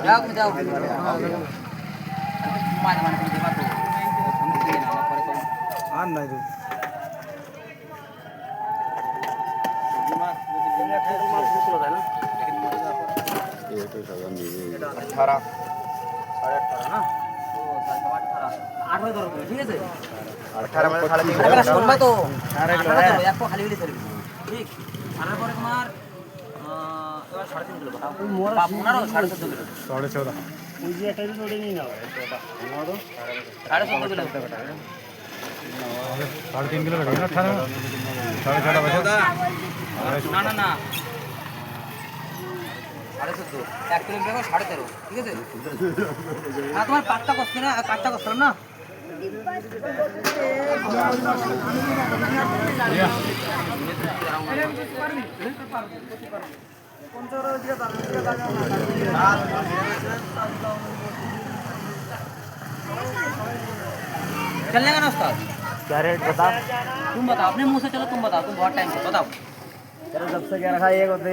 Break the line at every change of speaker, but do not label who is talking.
जाओ जाओ माने माने तुम देखा तो हम ये ना परे तो
আর নাই রে
अठारह साढ़े अठारह ना तो साढ़े 18 धरो ठीक है
18 মানে সাড়ে 3
अरे सुनबा तो 18 एक को खाली खाली सर्विस ठीक 18 পরে তোমার এবার 3.5 কিলো বাটা বাপ ওনারও 14.5 কিলো
14.5
ওই যে একটা জিনিস ওটা নিয়ে নাও এটা আমারও
14.5 কিলো
3.5 কিলো বেড়ে না 18 6.5 বছর
না না না 14.5 1 কিলো দেখো 13.5 ঠিক আছে হ্যাঁ তোমার পাঁচটা করছে না কাটটা করছিলাম না चलने का ना उस्ताद
क्या रेट बता
तुम बताओ अपने मुंह से चलो तुम बताओ तुम बहुत टाइम से बताओ
तेरा जब से कह रखा है ये होते